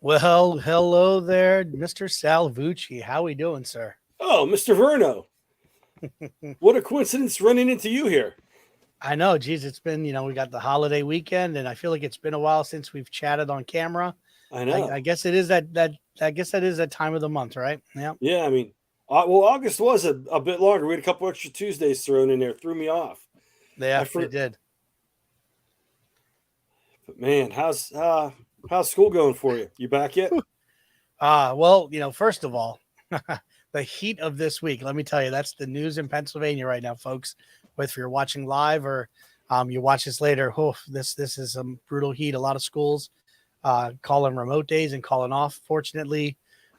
Well, hello there, Mr. Salvucci. How we doing, sir? Oh, Mr. Verno, what a coincidence running into you here. I know, geez, it's been, we got the holiday weekend, and I feel like it's been a while since we've chatted on camera. I I know. guess it is that I guess that is that time of the month, right? Yeah. Yeah, I mean, well, August was a bit longer. We had a couple extra Tuesdays thrown in there, threw me off. I Yeah, it for, did. but man, how's school going for you? You back yet? Well, first of all, the heat of this week, let me tell you, that's the news in Pennsylvania right now, folks. Whether you're watching live or you watch this later, this is some brutal heat. A lot of schools calling remote days and calling off. Fortunately,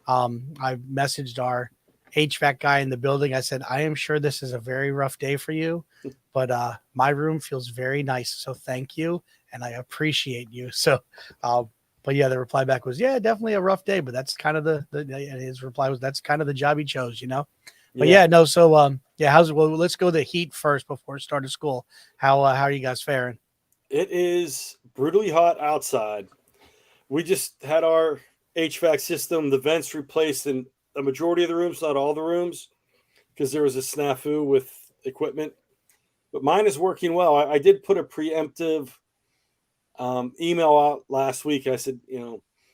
I messaged our HVAC guy in the building. I said, I am sure this is a very rough day for you, but my room feels very nice. So thank you. And I appreciate you. So, but yeah, the reply back was, yeah, definitely a rough day, but that's kind of his reply was, that's kind of the job he chose. But Yeah, yeah, no. So, yeah, well, let's go the heat first before it started school. How are you guys faring? it is brutally hot outside. We just had our HVAC system, the vents replaced in a majority of the rooms, not all the rooms, because there was a snafu with equipment. But mine is working well. I did put a preemptive email out last week. I said,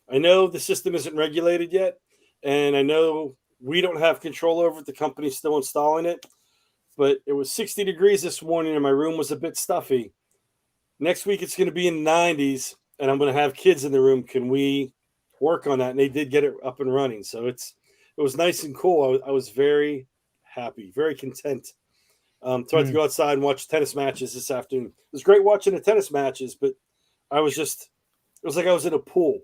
I know the system isn't regulated yet, and I know we don't have control over it. The company's still installing it, but it was 60 degrees this morning, and my room was a bit stuffy. Next week, it's going to be in the 90s, and I'm going to have kids in the room. Can we work on that? And they did get it up and running, so it was nice and cool. I was very happy, very content. So I had to go outside and watch tennis matches this afternoon. It was great watching the tennis matches, but it was like I was in a pool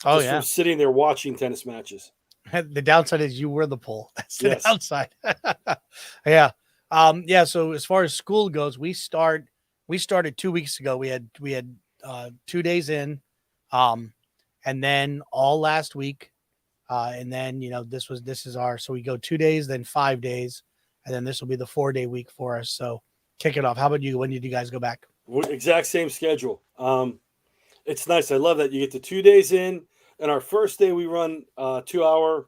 Oh just from yeah. sitting there watching tennis matches. The downside is you were the pool. That's the Yes. downside. Yeah. Yeah. So as far as school goes, we started 2 weeks ago. We had 2 days in, um, and then all last week. And then, this is so we go 2 days, then 5 days, and then this will be the 4 day week for us. So kick it off. How about you? When did you guys go back? Exact same schedule. It's nice. I love that you get the 2 days in, and our first day we run a 2 hour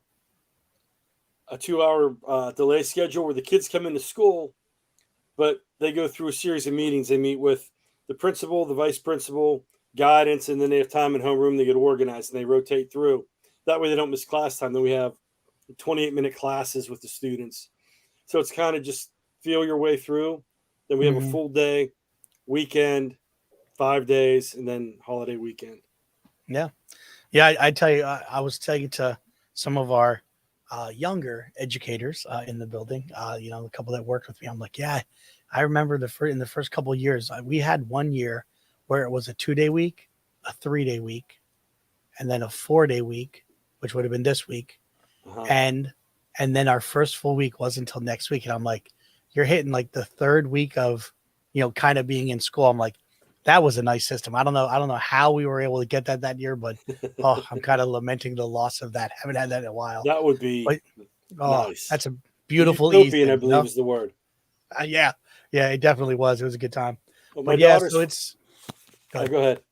delay schedule where the kids come into school, but they go through a series of meetings. They meet with the principal, the vice principal, guidance, and then they have time in homeroom. They get organized and they rotate through. That way they don't miss class time. Then we have 28-minute classes with the students. So it's kind of just feel your way through. Then we have a Mhm. full day, weekend, 5 days, and then holiday weekend. Yeah. Yeah. I tell you, I was telling to some of our younger educators in the building, a couple that worked with me. I'm like, yeah, I remember in the first couple of years, we had one year where it was a 2 day week, a 3 day week, and then a 4 day week, which would have been this week. Uh-huh. And then our first full week wasn't until next week. And I'm like, you're hitting like the third week of, kind of being in school. I'm like, that was a nice system. I don't know. I don't know how we were able to get that year, but oh, I'm kind of lamenting the loss of that. Haven't had that in a while. That would be But oh, nice. that's a beautiful ease Utopian, I believe, thing. is the word. Yeah. Yeah, it definitely was. It was a good time. Well, my But yeah, so daughter's. it's good. Go ahead.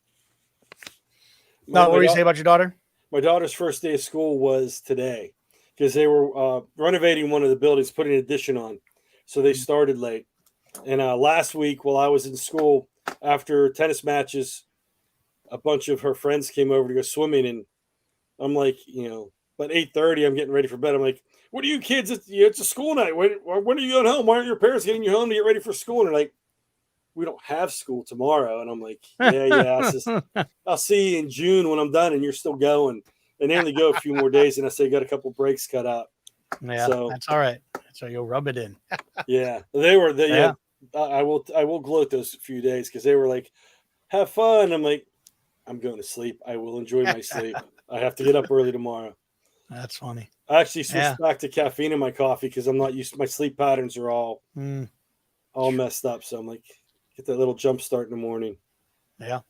No, My what my, were you da- say about your daughter? my daughter's first day of school was today because they were renovating one of the buildings, putting an addition on, so they started late. And last week, while I was in school, after tennis matches, a bunch of her friends came over to go swimming, and I'm like, about 8:30, I'm getting ready for bed. I'm like, "What are you kids? It's a school night. When are you going home? Why aren't your parents getting you home to get ready for school?" And they're like, "We don't have school tomorrow." And I'm like, "Yeah." I'll see you in June when I'm done, and you're still going. And they only go a few more days, and I say got a couple breaks cut out. Yeah, So that's all right. So you'll rub it in. yeah, they were. Yeah. I will gloat those few days because they were like, "Have fun." I'm like, I'm going to sleep. I will enjoy my sleep. I have to get up early tomorrow. That's funny. I actually Yeah. switched back to caffeine in my coffee because I'm not used to my sleep patterns are Mm, all messed up. So I'm like, get that little jump start in the morning. yeah.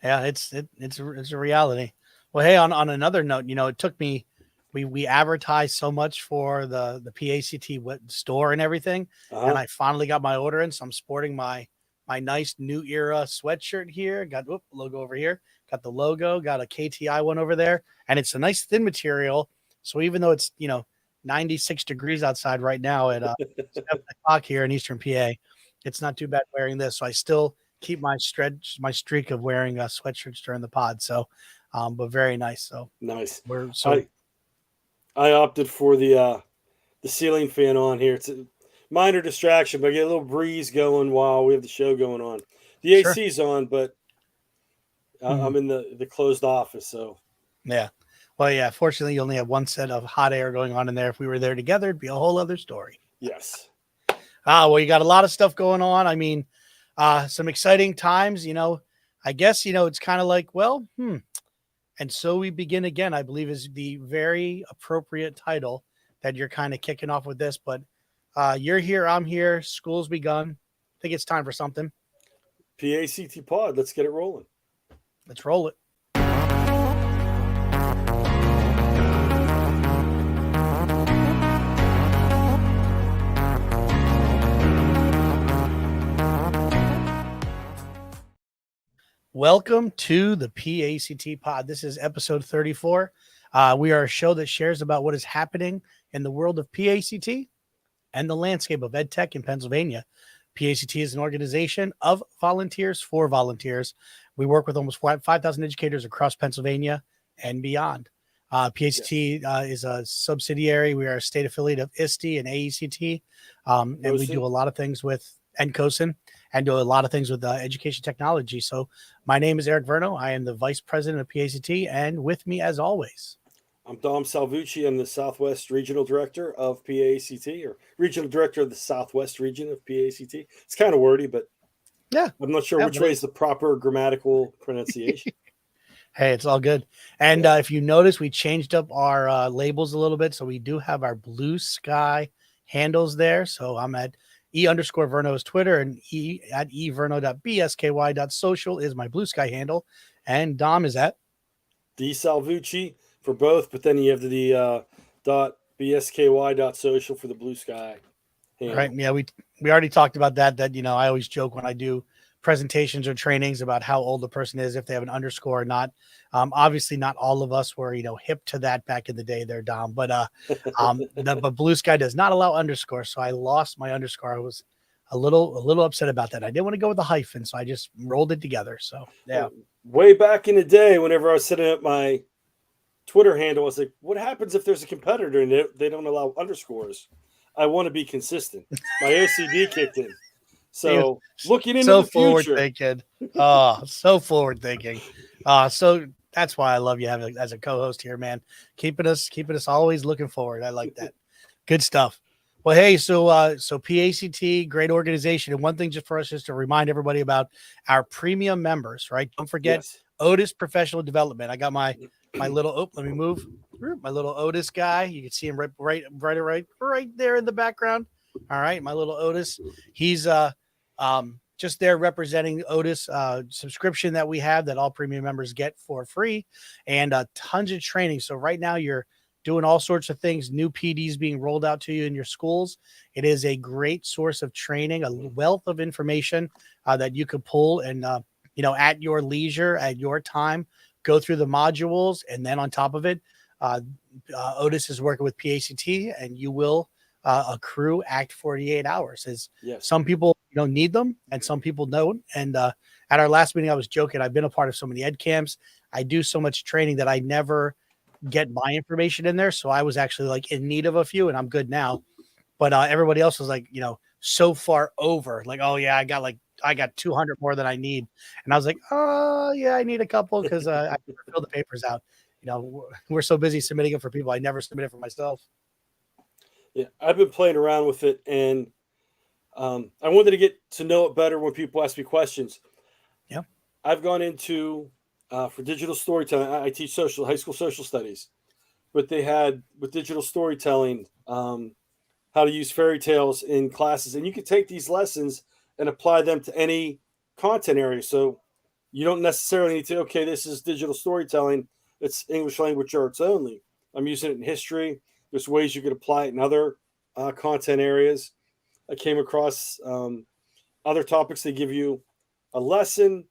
Yeah. It's a reality. Well, hey, on another note, it took me, we advertised so much for the PACT store and everything, and Uh-huh. I finally got my order in. So I'm sporting my nice new era sweatshirt here. Got logo over here. got the logo, got a KTI one over there, and it's a nice thin material. So even though it's 96 degrees outside right now at 7 o'clock here in Eastern PA, it's not too bad wearing this. So I still keep my streak of wearing sweatshirts during the pod. So, but very nice. So nice. I opted for the ceiling fan on here. It's a minor distraction, but I get a little breeze going while we have the show going on. The AC's on, but I'm in the closed office, so yeah. Well, yeah. Fortunately, you only have one set of hot air going on in there. If we were there together, it'd be a whole other story. Yes. Well, you got a lot of stuff going on. I mean, some exciting times. I guess it's kind of like, and so we begin again. I believe is the very appropriate title that you're kind of kicking off with this. But you're here, I'm here. School's begun. I think it's time for something. PAECT pod. Let's get it rolling. Let's roll it. Welcome to the PAECT pod. This is episode 34. We are a show that shares about what is happening in the world of PAECT and the landscape of EdTech in Pennsylvania. PAECT is an organization of volunteers for volunteers. We work with almost 5,000 educators across Pennsylvania and beyond. PAECT is a subsidiary. We are a state affiliate of ISTE and AECT, and we do a lot of things with NCOSN and do a lot of things with education technology. So my name is Eric Verno. I am the vice president of PAECT, and with me as always, I'm Dom Salvucci. I'm the Southwest Regional Director of PAECT, or Regional Director of the Southwest Region of PAECT. It's kind of wordy, but yeah, I'm not sure which way is the proper grammatical pronunciation. Hey, it's all good. And if you notice, we changed up our labels a little bit. So we do have our Blue Sky handles there. So I'm at _Verno is Twitter, and at everno.bsky.social is my Blue Sky handle. And Dom is at D Salvucci for both, but then you have the .bsky.social for the Blue Sky handle. Right. Yeah, we already talked about that. I always joke when I do presentations or trainings about how old the person is, if they have an underscore or not. Obviously not all of us were, hip to that back in the day there, Dom, but but Blue Sky does not allow underscore. So I lost my underscore. I was a little upset about that. I didn't want to go with the hyphen, so I just rolled it together. So yeah. Way back in the day, whenever I was setting up my Twitter handle, I was like, what happens if there's a competitor and they don't allow underscores? I want to be consistent. My OCD kicked in. So looking into the future. So forward thinking. So that's why I love you having as a co-host here, man. Keeping us always looking forward. I like that. Good stuff. Well, hey, so PAECT, great organization. And one thing just for us is to remind everybody about our premium members, right? Don't forget Otis Professional Development. I got my little let me move. My little Otis guy. You can see him right there in the background. All right, my little Otis. He's just there representing Otis subscription that we have that all premium members get for free, and tons of training. So right now you're doing all sorts of things, new PDs being rolled out to you in your schools. It is a great source of training, a wealth of information that you could pull and at your leisure, at your time, go through the modules, and then on top of it, Otis is working with PAECT, and you will accrue Act 48 hours. Some people need them and some people don't. And at our last meeting, I was joking. I've been a part of so many ed camps. I do so much training that I never get my information in there. So I was actually like in need of a few, and I'm good now. But everybody else was like, so far over. Like, oh yeah, I got 200 more than I need. And I was like, oh yeah, I need a couple because I fill the papers out. We're so busy submitting it for people. I never submit it for myself. Yeah, I've been playing around with it, and I wanted to get to know it better when people ask me questions. Yeah, I've gone into for digital storytelling. I teach high school social studies, but they had with digital storytelling how to use fairy tales in classes, and you can take these lessons and apply them to any content area. So you don't necessarily need to. Okay, this is digital storytelling. It's English language arts only. I'm using it in history. There's ways you could apply it in other content areas. I came across other topics. They give you a lesson.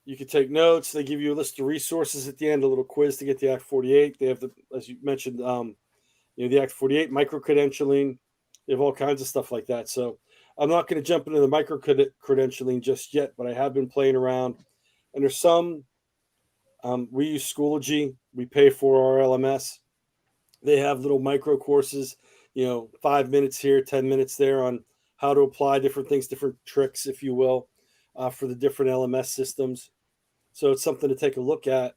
You can take notes. They give you a list of resources at the end, a little quiz to get the Act 48. They have as you mentioned, the Act 48 micro credentialing. They have all kinds of stuff like that. So I'm not going to jump into the micro credentialing just yet, but I have been playing around. And there's some. We use Schoology. We pay for our LMS. They have little micro courses, 5 minutes here, 10 minutes there on how to apply different things, different tricks, if you will, for the different LMS systems. So it's something to take a look at,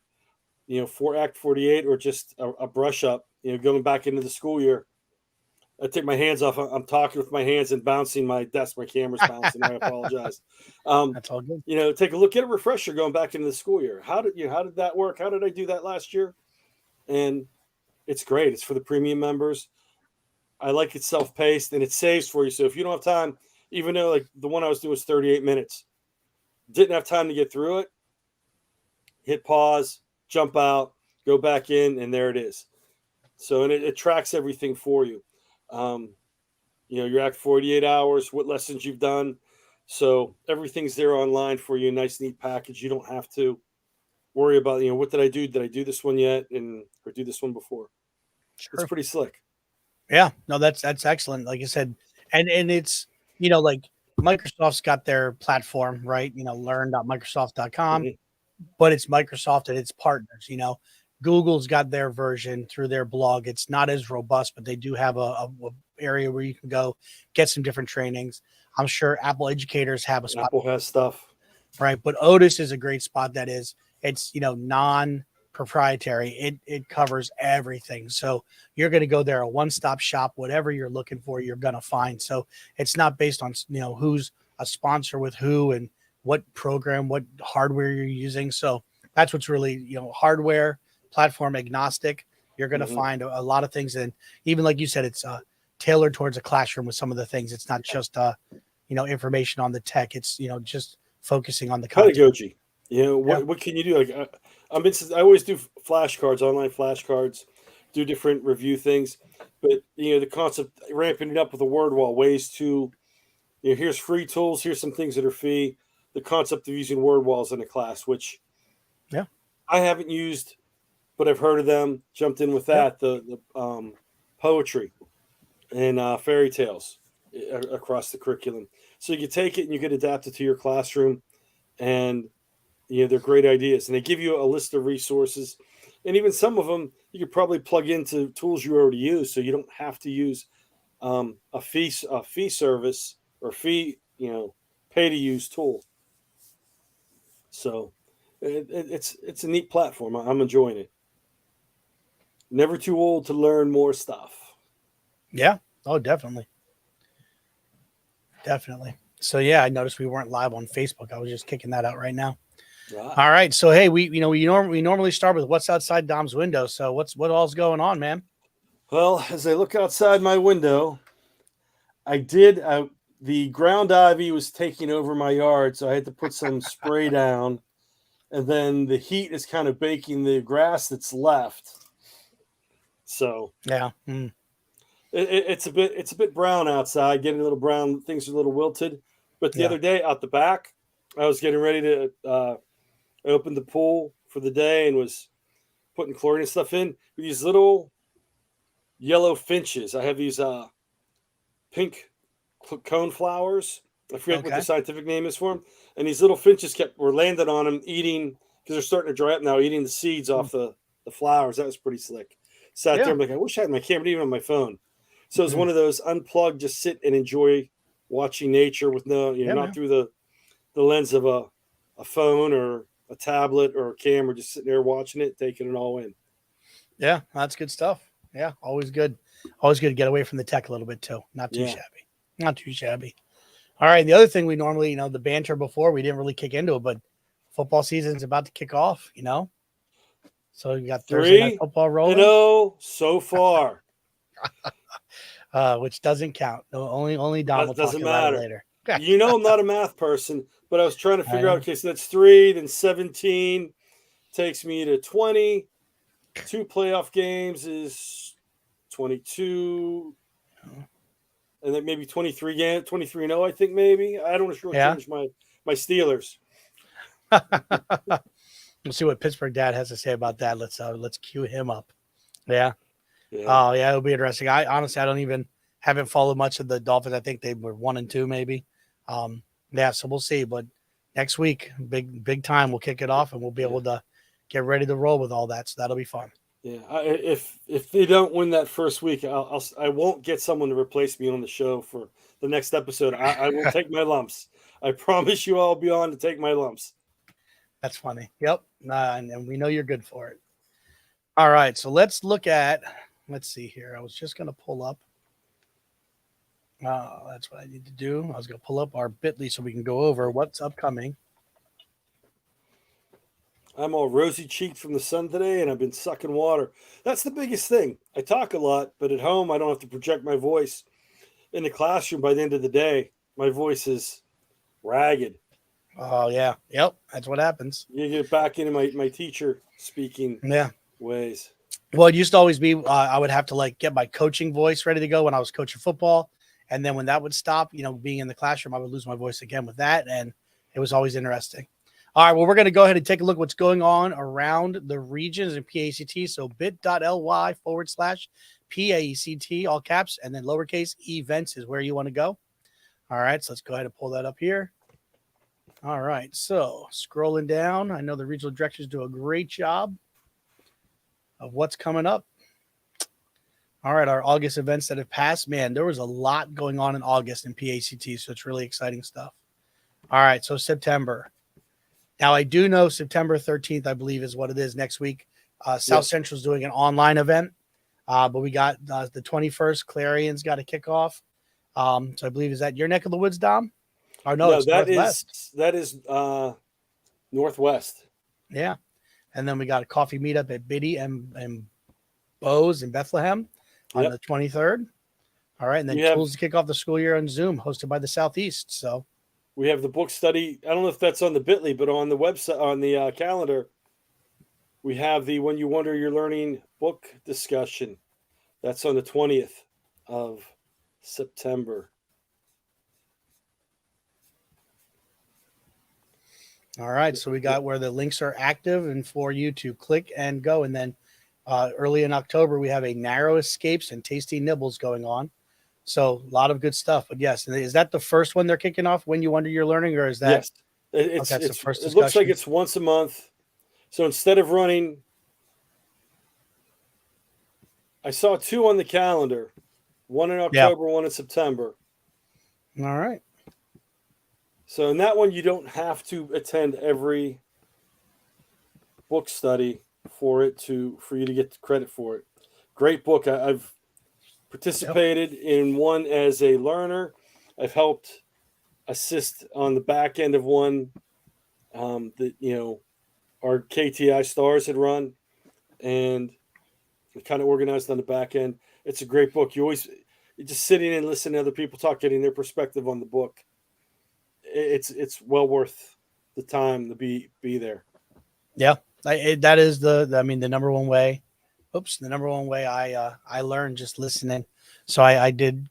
for Act 48 or just a brush up, going back into the school year. I take my hands off. I'm talking with my hands and bouncing my desk. My camera's bouncing. I apologize. That's all good. Take a look at a refresher going back into the school year. How did that work? How did I do that last year? And it's great. It's for the premium members. I like it self-paced and it saves for you. So if you don't have time, even though like the one I was doing was 38 minutes, didn't have time to get through it, hit pause, jump out, go back in, and there it is. So, and it tracks everything for you. Your Act 48 hours, what lessons you've done. So everything's there online for you. Nice, neat package. You don't have to worry about, what did I do? Did I do this one yet? Or do this one before? Sure. It's pretty slick. Yeah, no, that's excellent. Like I said, and it's, like Microsoft's got their platform, right? Learn.microsoft.com, but it's Microsoft and its partners, Google's got their version through their blog. It's not as robust, but they do have a area where you can go get some different trainings. I'm sure Apple educators have a spot. Apple has stuff. Right. But Otis is a great spot. It's non-proprietary. It covers everything. So you're going to go there, a one-stop shop, whatever you're looking for, you're going to find. So it's not based on, who's a sponsor with who and what program, what hardware you're using. So that's what's really, hardware, platform agnostic. You're going to find a lot of things. And even like you said, it's tailored towards a classroom with some of the things. It's not just, information on the tech. It's, just focusing on the content. Pedagogy. What can you do? Like I always do flashcards, online flashcards, do different review things. But, the concept, ramping it up with a word wall, ways to, here's free tools, here's some things that are free. The concept of using word walls in a class, which I haven't used, but I've heard of them, jumped in with that, the poetry and fairy tales across the curriculum. So you can take it and you can adapt it to your classroom, and they're great ideas. And they give you a list of resources, and even some of them you could probably plug into tools you already use, so you don't have to use a fee service or pay to use tool. So it's a neat platform. I'm enjoying it. Never too old to learn more stuff. Yeah. Oh, definitely. Definitely. So yeah, I noticed we weren't live on Facebook. I was just kicking that out right now. Right. All right. So hey, we normally start with what's outside Dom's window. So what all's going on, man? Well, as I look outside my window, the ground ivy was taking over my yard, so I had to put some spray down, and then the heat is kind of baking the grass that's left. So yeah. It's a bit brown outside, getting a little brown. Things are a little wilted. But the other day out the back, I was getting ready to I opened the pool for the day and was putting chlorine and stuff in. These little yellow finches. I have these pink cone flowers. I forget what the scientific name is for them. And these little finches were landing on them, eating, because they're starting to dry up now, eating the seeds off the flowers. That was pretty slick. Sat there, I'm like, I wish I had my camera, even on my phone. So it's one of those unplugged, just sit and enjoy watching nature with not through the lens of a phone or a tablet or a camera, just sitting there watching it, taking it all in. Yeah, that's good stuff. Yeah, always good. Always good to get away from the tech a little bit too. Not too shabby. Not too shabby. All right. The other thing we normally, the banter before, we didn't really kick into it, but football season's about to kick off, So you got Thursday night football rolling. So far. Which doesn't count. No, only Dom will talk about it later. I'm not a math person, but I was trying to figure out, okay, so that's 3, then 17 takes me to 20. 2 playoff games is 22. And then maybe 23 games, 23-0, I think maybe. I don't want to change my Steelers. We'll see what Pittsburgh Dad has to say about that. Let's cue him up. Yeah. Yeah. Oh yeah, it'll be interesting. I honestly, I don't even haven't followed much of the Dolphins. I think they were 1-2 maybe. Yeah, so we'll see. But next week, big time, we'll kick it off and we'll be able to get ready to roll with all that. So that'll be fun. Yeah. If they don't win that first week, I won't get someone to replace me on the show for the next episode. I will take my lumps. I promise you, I'll be on to take my lumps. That's funny. Yep. And we know you're good for it. All right. So let's look at, let's see here. I was just going to pull up. That's what I need to do. I was going to pull up our Bitly so we can go over what's upcoming. I'm all rosy cheeked from the sun today, and I've been sucking water. That's the biggest thing. I talk a lot, but at home, I don't have to project my voice. In the classroom, by the end of the day, my voice is ragged. Oh, yeah. Yep. That's what happens. You get back into my teacher speaking ways. Well, it used to always be I would have to like get my coaching voice ready to go when I was coaching football. And then when that would stop, being in the classroom, I would lose my voice again with that. And it was always interesting. All right, well, we're going to go ahead and take a look at what's going on around the regions in PAECT. So bit.ly/PAECT, all caps, and then lowercase events is where you want to go. All right, so let's go ahead and pull that up here. All right, so scrolling down, I know the regional directors do a great job of what's coming up. All right, our August events that have passed, man, there was a lot going on in August in PAECT, so it's really exciting stuff. All right, so September. Now, I do know September 13th, I believe, is what it is next week. South Central is doing an online event, but we got the 21st, Clarion's got a kickoff. So I believe, is that your neck of the woods, Dom? Or no, it's Northwest. That is Northwest. Yeah. And then we got a coffee meetup at Biddy and Bo's in Bethlehem on the 23rd. All right. And then tools to kick off the school year on Zoom, hosted by the Southeast. So we have the book study. I don't know if that's on the Bitly, but on the website, on the calendar, we have the When You Wonder You're Learning book discussion. That's on the 20th of September. All right. So we got where the links are active and for you to click and go. And then early in October, we have a narrow escapes and tasty nibbles going on. So a lot of good stuff. But yes, is that the first one they're kicking off? When You Wonder You're Learning, or is that? Yes, that's the first discussion? It looks like it's once a month. So instead of running, I saw 2 on the calendar, one in October, one in September. All right. So in that one, you don't have to attend every book study for you to get credit for it. Great book. I've participated in one as a learner. I've helped assist on the back end of one that our KTI stars had run, and kind of organized on the back end. It's a great book. You're just sitting and listening to other people talk, getting their perspective on the book. It's well worth the time to be there. Yeah, that is the number one way. The number one way I learned just listening. So I did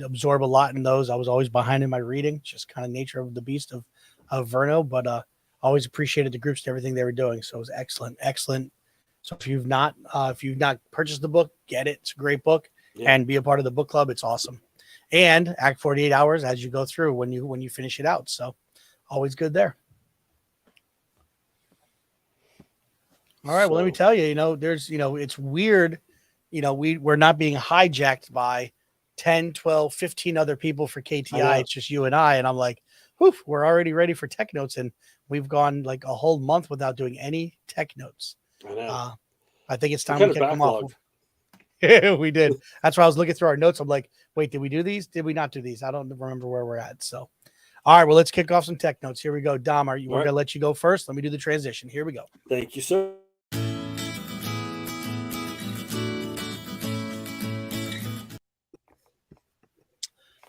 absorb a lot in those. I was always behind in my reading, just kind of nature of the beast of Verno, but always appreciated the groups and everything they were doing. So it was excellent. So if you've not purchased the book, get it. It's a great book, and be a part of the book club. It's awesome. And act 48 hours as you go through when you finish it out. So always good there. All right. Well, let me tell you, there's, it's weird. We're not being hijacked by 10, 12, 15 other people for KTI. It's just you and I. And I'm like, we're already ready for tech notes. And we've gone like a whole month without doing any tech notes. I know. I think it's time we kick them off. We did. That's why I was looking through our notes. I'm like, wait, did we do these? Did we not do these? I don't remember where we're at. So, all right, well, let's kick off some tech notes. Here we go. Dom, we're going to let you go first. Let me do the transition. Here we go. Thank you, sir.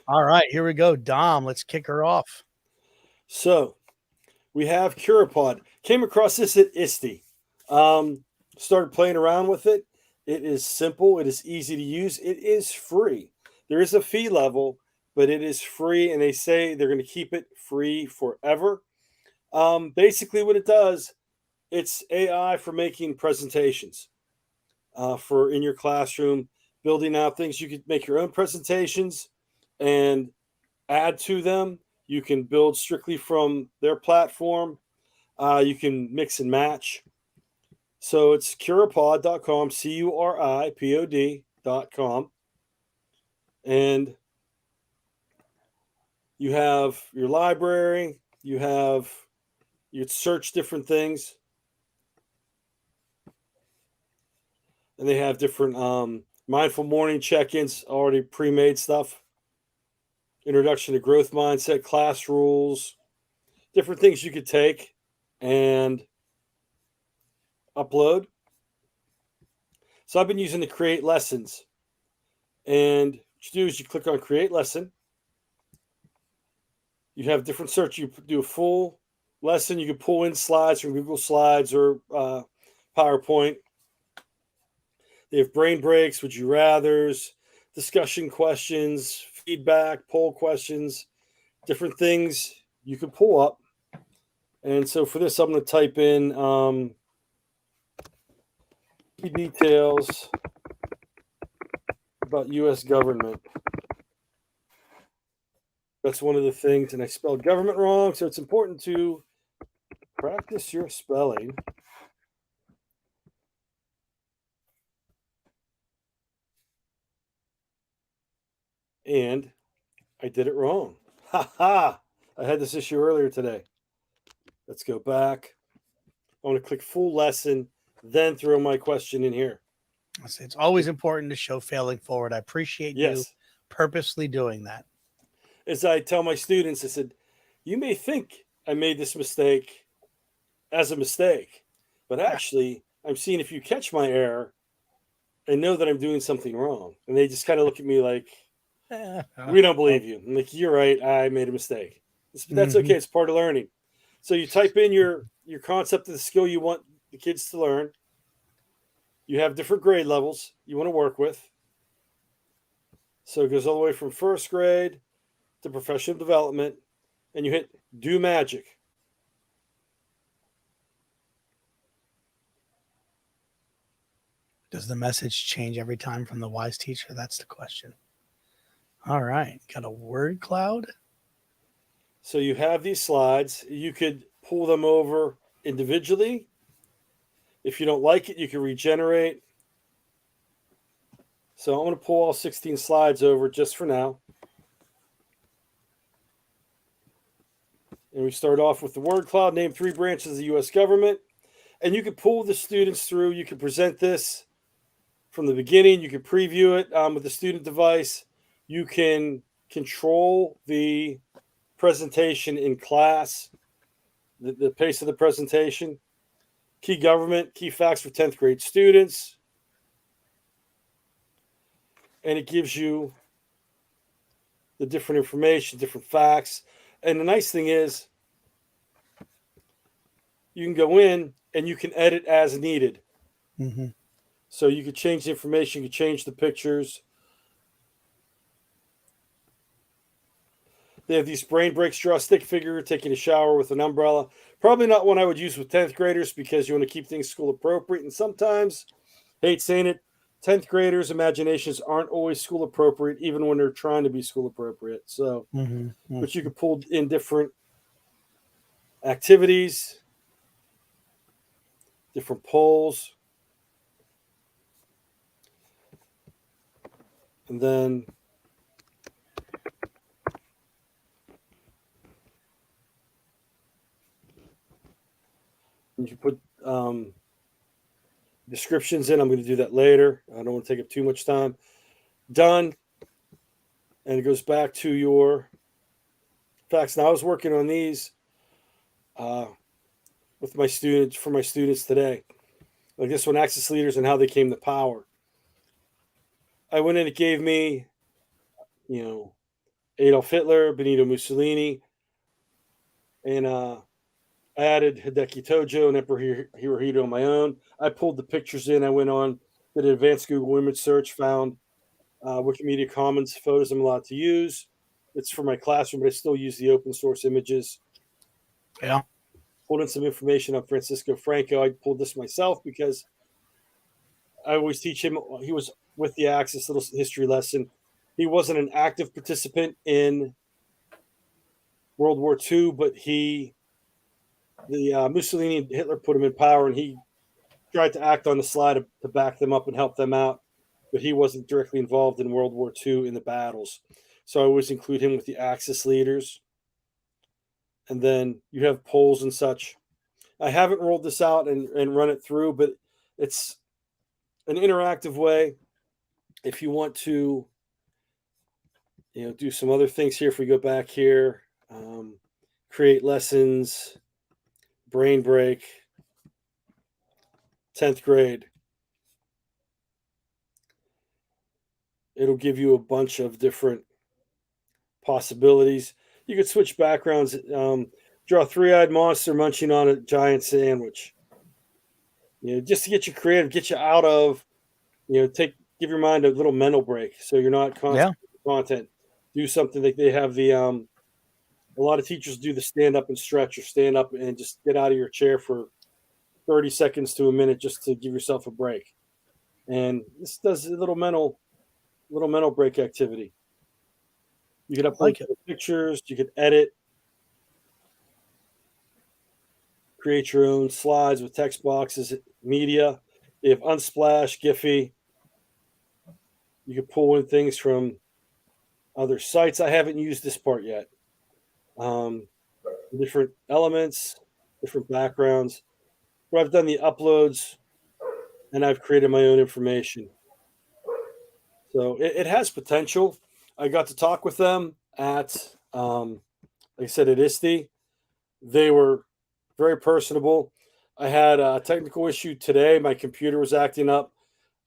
All right, here we go. Dom, let's kick her off. So we have Curipod. Came across this at ISTE. Started playing around with it. It is simple. It is easy to use. It is free. There is a fee level, but it is free, and they say they're going to keep it free forever. Basically, what it does, it's AI for making presentations for in your classroom, building out things. You could make your own presentations and add to them. You can build strictly from their platform. You can mix and match. So it's curipod.com, CURIPOD.com. And you have your library, you search different things. And they have different mindful morning check-ins, already pre-made stuff. Introduction to growth mindset, class rules, different things you could take and upload. So I've been using the create lessons. And what you do is you click on create lesson. You have different search. You do a full lesson. You can pull in slides from Google Slides or PowerPoint. They have brain breaks, would you rathers, discussion questions, feedback, poll questions, different things you can pull up. And so for this, I'm going to type in key details about U.S. government. That's one of the things, and I spelled government wrong, so it's important to practice your spelling. And I did it wrong. Ha ha! I had this issue earlier today. Let's go back. I want to click full lesson, then throw my question in here. It's always important to show failing forward. I appreciate you purposely doing that. As I tell my students, I said, you may think I made this mistake as a mistake, but actually, I'm seeing if you catch my error and know that I'm doing something wrong. And they just kind of look at me like, we don't believe you. I'm like, you're right. I made a mistake. That's okay. It's part of learning. So you type in your concept of the skill you want the kids to learn. You have different grade levels you want to work with. So it goes all the way from first grade to professional development, and you hit do magic. Does the message change every time from the wise teacher? That's the question. All right. Got a word cloud. So you have these slides. You could pull them over individually. If you don't like it, you can regenerate. So I'm going to pull all 16 slides over just for now. And we start off with the word cloud. Name 3 branches of the U.S. government. And you can pull the students through. You can present this from the beginning. You can preview it with the student device. You can control the presentation in class, the pace of the presentation. Key government, key facts for 10th grade students. And it gives you the different information, different facts. And the nice thing is you can go in and you can edit as needed. Mm-hmm. So you could change the information, you could change the pictures. They have these brain breaks, draw a stick figure, taking a shower with an umbrella. Probably not one I would use with 10th graders because you want to keep things school appropriate. And sometimes, hate saying it, 10th graders' imaginations aren't always school appropriate, even when they're trying to be school appropriate. So, but you could pull in different activities, different polls. And then you put descriptions in. I'm going to do that later. I don't want to take up too much time. Done. And it goes back to your facts. Now I was working on these with my students, for my students today. Like this one, Axis leaders and how they came to power. I went in, it gave me, Adolf Hitler, Benito Mussolini, and I added Hideki Tojo and Emperor Hirohito on my own. I pulled the pictures in. I went on, did an advanced Google image search, found Wikimedia Commons photos I'm allowed to use. It's for my classroom, but I still use the open source images. Yeah. pulled in some information on Francisco Franco. I pulled this myself because I always teach him. He was with the Axis, little history lesson. He wasn't an active participant in World War II, but Mussolini and Hitler put him in power, and he tried to act on the slide to back them up and help them out, but he wasn't directly involved in World War II in the battles. So I always include him with the Axis leaders. And then you have polls and such. I haven't rolled this out and run it through, but it's an interactive way. If you want to, do some other things here, if we go back here, create lessons, brain break, 10th grade, it'll give you a bunch of different possibilities. You could switch backgrounds, draw a three-eyed monster munching on a giant sandwich. Just to get you creative, get you out of, give your mind a little mental break so you're not constantly content. Do something that they have a lot of teachers do the stand up and stretch, or stand up and just get out of your chair for 30 seconds to a minute just to give yourself a break. And this does a little mental break activity. You could upload pictures, you could edit, create your own slides with text boxes, media. You have Unsplash, Giphy. You could pull in things from other sites. I haven't used this part yet. Different elements, different backgrounds. But I've done the uploads, and I've created my own information. So it has potential. I got to talk with them at, like I said, at ISTE. They were very personable. I had a technical issue today. My computer was acting up.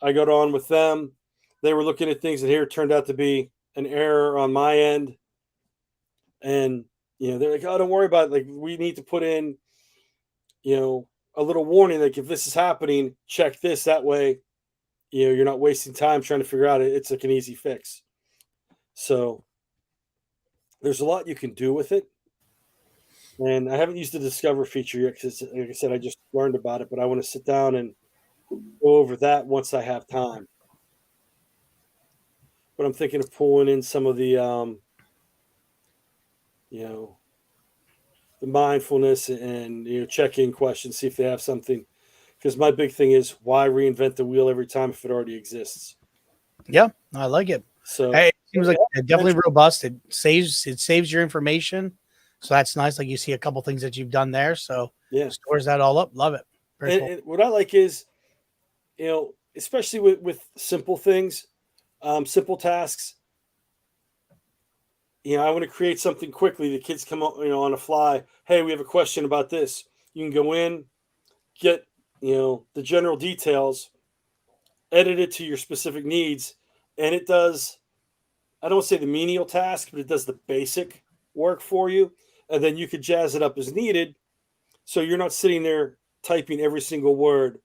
I got on with them. They were looking at things, and here it turned out to be an error on my end. And, they're like, oh, don't worry about it. Like, we need to put in, a little warning. Like, if this is happening, check this. That way, you're not wasting time trying to figure out it. It's like an easy fix. So there's a lot you can do with it. And I haven't used the Discover feature yet because, like I said, I just learned about it. But I want to sit down and go over that once I have time. But I'm thinking of pulling in some of the, the mindfulness and, check-in questions, see if they have something. Because my big thing is, why reinvent the wheel every time if it already exists? Yeah, I like it. So it seems like definitely robust. It saves your information, so that's nice. Like, you see a couple things that you've done there, so stores that all up. Love it. Very cool. And what I like is, especially with simple things, simple tasks. I want to create something quickly. The kids come up, on a fly. Hey, we have a question about this. You can go in, get the general details, edit it to your specific needs, and it does, I don't say the menial task, but it does the basic work for you. And then you could jazz it up as needed. So you're not sitting there typing every single word,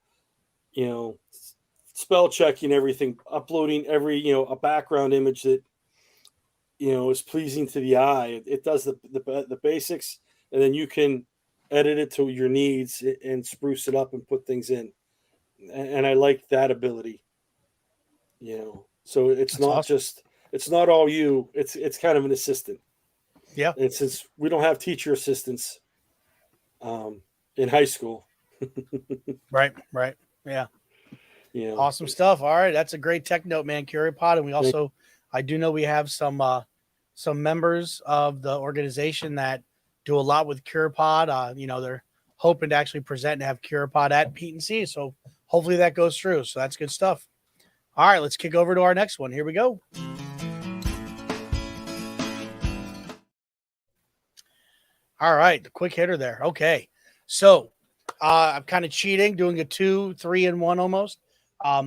spell checking everything, uploading every, a background image that, is pleasing to the eye. It does the basics, and then you can edit it to your needs and spruce it up and put things in. And I like that ability, so it's not awesome. It's not all you, it's kind of an assistant. Yeah. And since we don't have teacher assistants in high school. Right. Yeah. Awesome stuff. All right. That's a great tech note, man. CurioPod. And we also, I do know we have some members of the organization that do a lot with CurioPod. They're hoping to actually present and have CurioPod at P&C. So hopefully that goes through. So that's good stuff. All right, let's kick over to our next one. Here we go. All right, the quick hitter there. Okay. So I'm kind of cheating, doing a 2, 3 in 1 almost.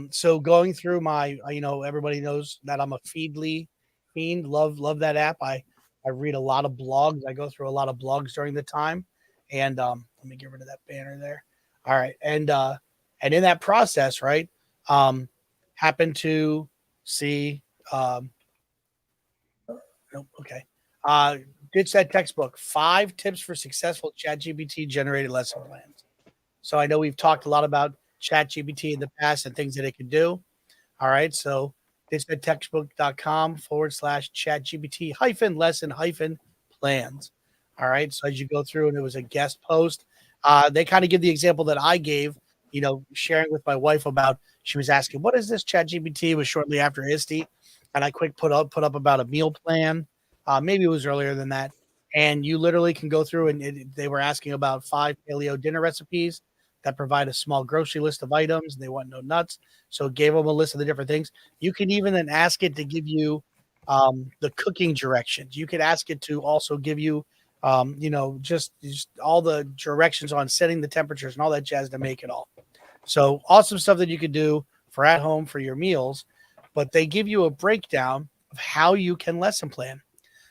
So going through my, everybody knows that I'm a Feedly fiend. Love that app. I read a lot of blogs. I go through a lot of blogs during the time. And let me get rid of that banner there. All right. And in that process, right, happened to see, okay. ditch that textbook. 5 tips for successful ChatGPT generated lesson plans. So I know we've talked a lot about ChatGPT in the past and things that it can do. All right. So ditchthattextbook.com/ChatGPT lesson plans. All right. So as you go through, and it was a guest post, they kind of give the example that I gave, sharing with my wife about, she was asking, what is this ChatGPT? It was shortly after ISTE. And I put up about a meal plan. Maybe it was earlier than that. And you literally can go through, and they were asking about 5 paleo dinner recipes that provide a small grocery list of items. And they want no nuts. So it gave them a list of the different things. You can even then ask it to give you the cooking directions. You could ask it to also give you, just all the directions on setting the temperatures and all that jazz to make it all. So awesome stuff that you could do for at home for your meals, but they give you a breakdown of how you can lesson plan.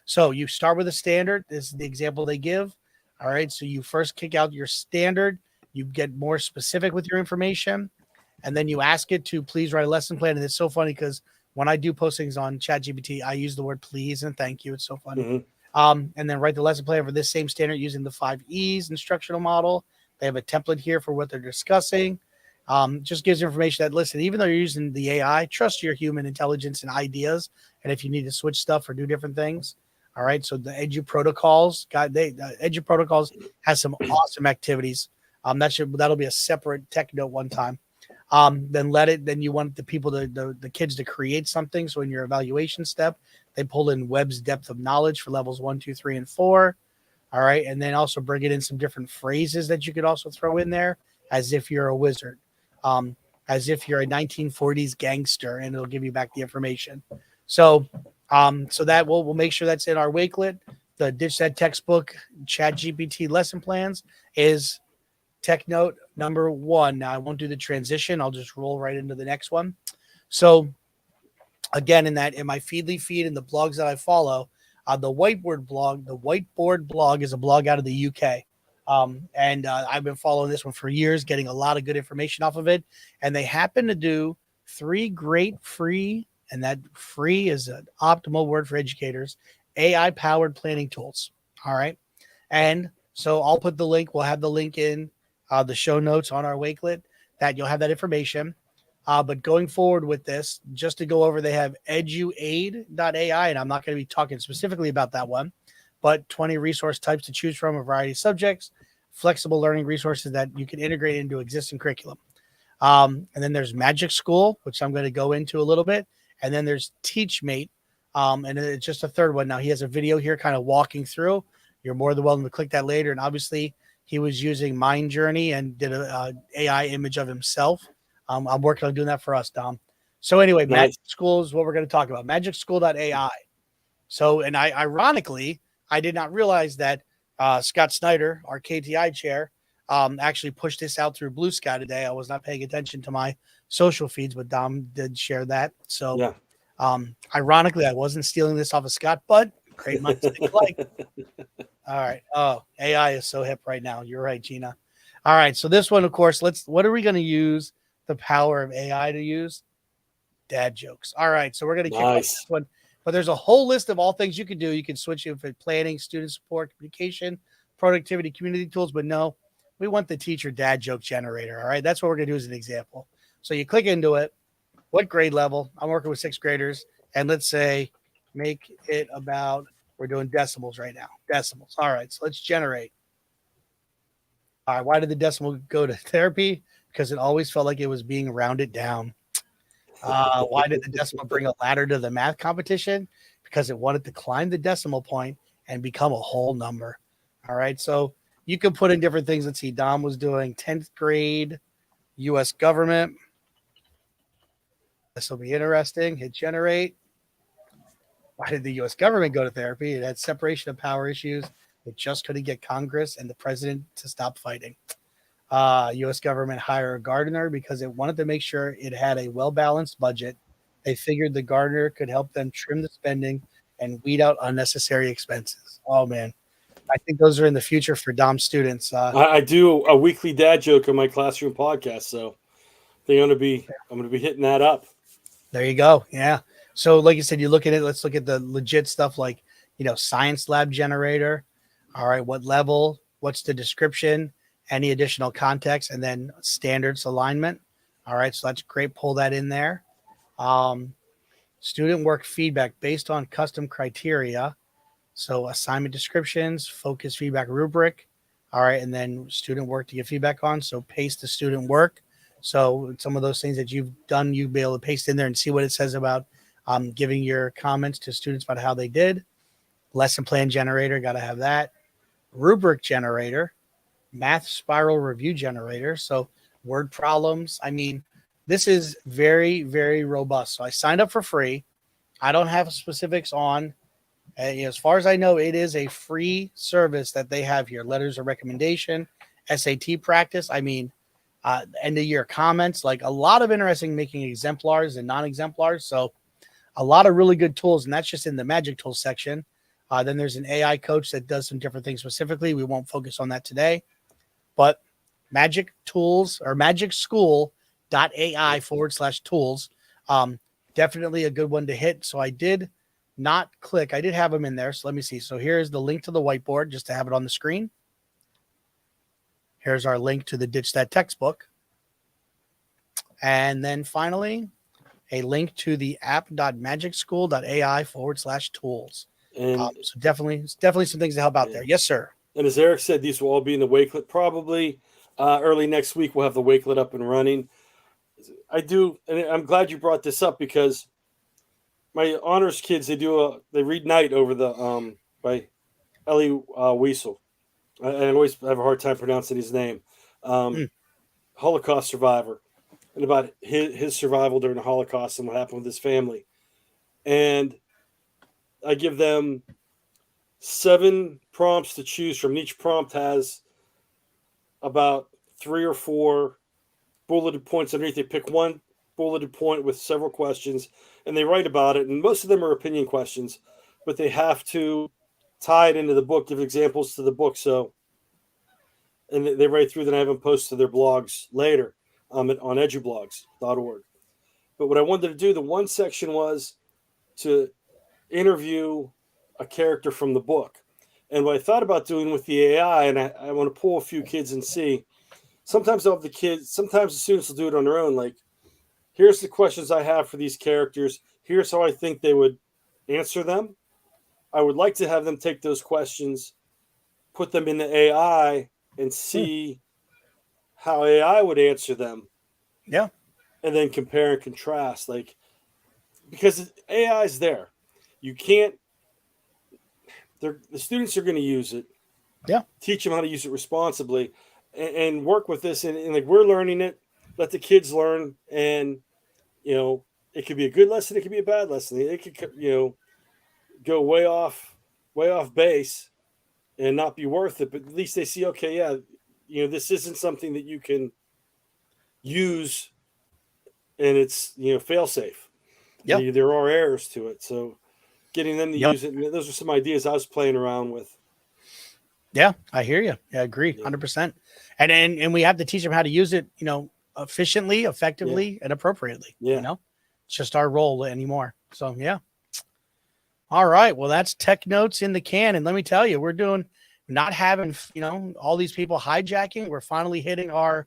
So you start with a standard. This is the example they give. All right. So you first kick out your standard. You get more specific with your information, and then you ask it to please write a lesson plan. And it's so funny because when I do postings on ChatGPT, I use the word please and thank you. It's so funny. And then write the lesson plan for this same standard using the 5 E's instructional model. They have a template here for what they're discussing. Just gives information that, listen, even though you're using the AI, trust your human intelligence and ideas. And if you need to switch stuff or do different things. All right. So the Edu Protocols, Edu Protocols has some awesome activities. That'll be a separate tech note one time. Then you want the kids to create something. So in your evaluation step, they pull in Webb's depth of knowledge for levels 1, 2, 3, and 4. All right. And then also bring it in some different phrases that you could also throw in there as if you're a wizard, as if you're a 1940s gangster, and it'll give you back the information. So that we'll make sure that's in our Wakelet. The Ditch That Textbook ChatGPT lesson plans is tech note number 1. Now I won't do the transition. I'll just roll right into the next one. So again, in my Feedly feed and the blogs that I follow, the whiteboard blog is a blog out of the UK. And I've been following this one for years, getting a lot of good information off of it. And they happen to do 3 great free, and that free is an optimal word for educators, AI powered planning tools. All right. And so I'll put the link. We'll have the link in the show notes on our Wakelet that you'll have that information. But going forward with this, just to go over, they have eduaid.ai, and I'm not going to be talking specifically about that one, but 20 resource types to choose from, a variety of subjects, flexible learning resources that you can integrate into existing curriculum. And then there's Magic School, which I'm going to go into a little bit. And then there's TeachMate. And it's just a third one. Now he has a video here kind of walking through. You're more than welcome to click that later. And obviously he was using Mind Journey and did a AI image of himself. I'm working on doing that for us, Dom. So anyway, nice. Magic School is what we're going to talk about. MagicSchool.ai. So, and ironically, I did not realize that Scott Snyder, our KTI chair, actually pushed this out through Blue Sky today. I was not paying attention to my social feeds, but Dom did share that. So, yeah. Ironically, I wasn't stealing this off of Scott, but great minds think alike. All right. Oh, AI is so hip right now. You're right, Gina. All right. So this one, of course, what are we going to use the power of AI to use? Dad jokes. All right. So we're going to kick off this one. But there's a whole list of all things you can do. You can switch it for planning, student support, communication, productivity, community tools. But no, we want the teacher dad joke generator. All right. That's what we're going to do as an example. So you click into it. What grade level? I'm working with 6th graders. And let's say make it about, we're doing decimals right now. Decimals. All right. So let's generate. All right. Why did the decimal go to therapy? Because it always felt like it was being rounded down. Why did the decimal bring a ladder to the math competition? Because it wanted to climb the decimal point and become a whole number. All right. So you can put in different things. Let's see. Dom was doing 10th grade, U.S. government. This will be interesting. Hit generate. Why did the U.S. government go to therapy? It had separation of power issues. It just couldn't get Congress and the president to stop fighting. U.S. government hire a gardener because it wanted to make sure it had a well-balanced budget. They figured the gardener could help them trim the spending and weed out unnecessary expenses. Oh, man. I think those are in the future for Dom students. I do a weekly dad joke on my classroom podcast, so I'm going to be hitting that up. There you go. Yeah. So like you said, you look at it, let's look at the legit stuff like, science lab generator. All right, what level? What's the description? Any additional context, and then standards alignment. All right, so that's great. Pull that in there. Student work feedback based on custom criteria. So assignment descriptions, focus feedback rubric. All right, and then student work to give feedback on. So paste the student work. So some of those things that you've done, you'll be able to paste in there and see what it says about giving your comments to students about how they did. Lesson plan generator, got to have that. Rubric generator, math spiral review generator. So word problems. I mean, this is very, very robust. So I signed up for free. I don't have specifics on. As far as I know, it is a free service that they have here. Letters of recommendation, SAT practice. I mean, end of year comments, like a lot of interesting making exemplars and non-exemplars. So a lot of really good tools, and that's just in the Magic Tools section. Then there's an AI coach that does some different things specifically. We won't focus on that today, but Magic Tools or magicschool.ai/tools. Definitely a good one to hit. So I did not click. I did have them in there. So let me see. So here's the link to the whiteboard just to have it on the screen. Here's our link to the Ditch That textbook. And then finally, a link to the app.magicschool.ai/tools. And so definitely some things to help out there. Yes, sir. And as Eric said, these will all be in the Wakelet. Probably early next week, we'll have the Wakelet up and running. And I'm glad you brought this up because my honors kids, they read Night over the by Elie Wiesel. I always have a hard time pronouncing his name. Holocaust survivor, and about his survival during the Holocaust and what happened with his family. And I give them 7 prompts to choose from. Each prompt has about 3 or 4 bulleted points underneath. They pick one bulleted point with several questions, and they write about it. And most of them are opinion questions, but they have to tie it into the book, give examples to the book. So, and they write through. Then I have them post to their blogs later on edublogs.org. But what I wanted to do, the one section was to interview a character from the book. And what I thought about doing with the AI, and I want to pull a few kids and see, sometimes I'll have sometimes the students will do it on their own. Like, here's the questions I have for these characters. Here's how I think they would answer them. I would like to have them take those questions, put them in the AI, and see how AI would answer them. Yeah. And then compare and contrast. Like, because AI is there. You can't, the students are going to use it. Yeah. Teach them how to use it responsibly and work with this. And like, we're learning it. Let the kids learn. And, it could be a good lesson. It could be a bad lesson. It could, go way off base and not be worth it. But at least they see, okay, yeah, this isn't something that you can use and it's, fail safe. Yeah. There are errors to it. So getting them to use it. And those are some ideas I was playing around with. Yeah, I hear you. I agree 100%. And we have to teach them how to use it, efficiently, effectively, and appropriately. Yeah. It's just our role anymore. So, yeah. All right. Well, that's Tech Notes in the can. And let me tell you, we're not having, all these people hijacking. We're finally hitting our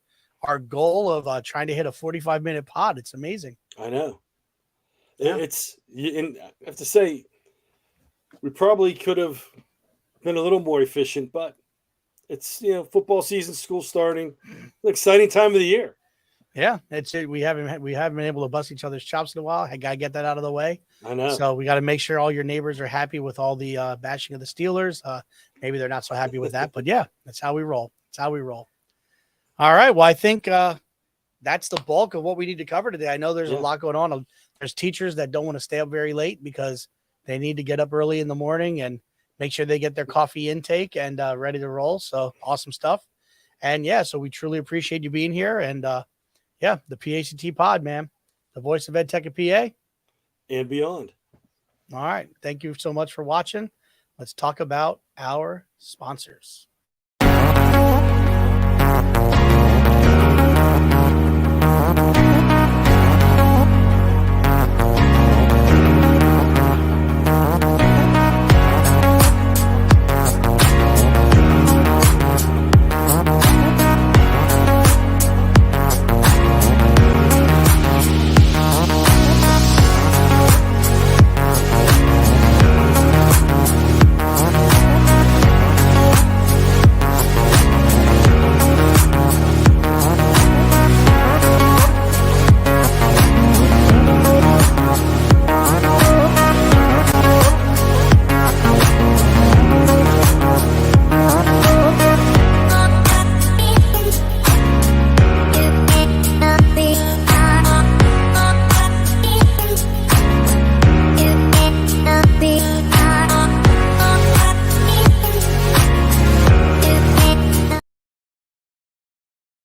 goal of trying to hit a 45-minute pod. It's amazing. I know. Yeah. And I have to say, we probably could have been a little more efficient, but it's, football season, school starting, an exciting time of the year. Yeah, that's it. We haven't been able to bust each other's chops in a while. I got to get that out of the way. I know. So we got to make sure all your neighbors are happy with all the bashing of the Steelers. Maybe they're not so happy with that, but yeah, that's how we roll. All right. Well, I think that's the bulk of what we need to cover today. I know there's a lot going on. There's teachers that don't want to stay up very late because they need to get up early in the morning and make sure they get their coffee intake and ready to roll. So awesome stuff. And so we truly appreciate you being here. And the PACT pod, man, the voice of EdTech at PA and beyond. All right. Thank you so much for watching. Let's talk about our sponsors.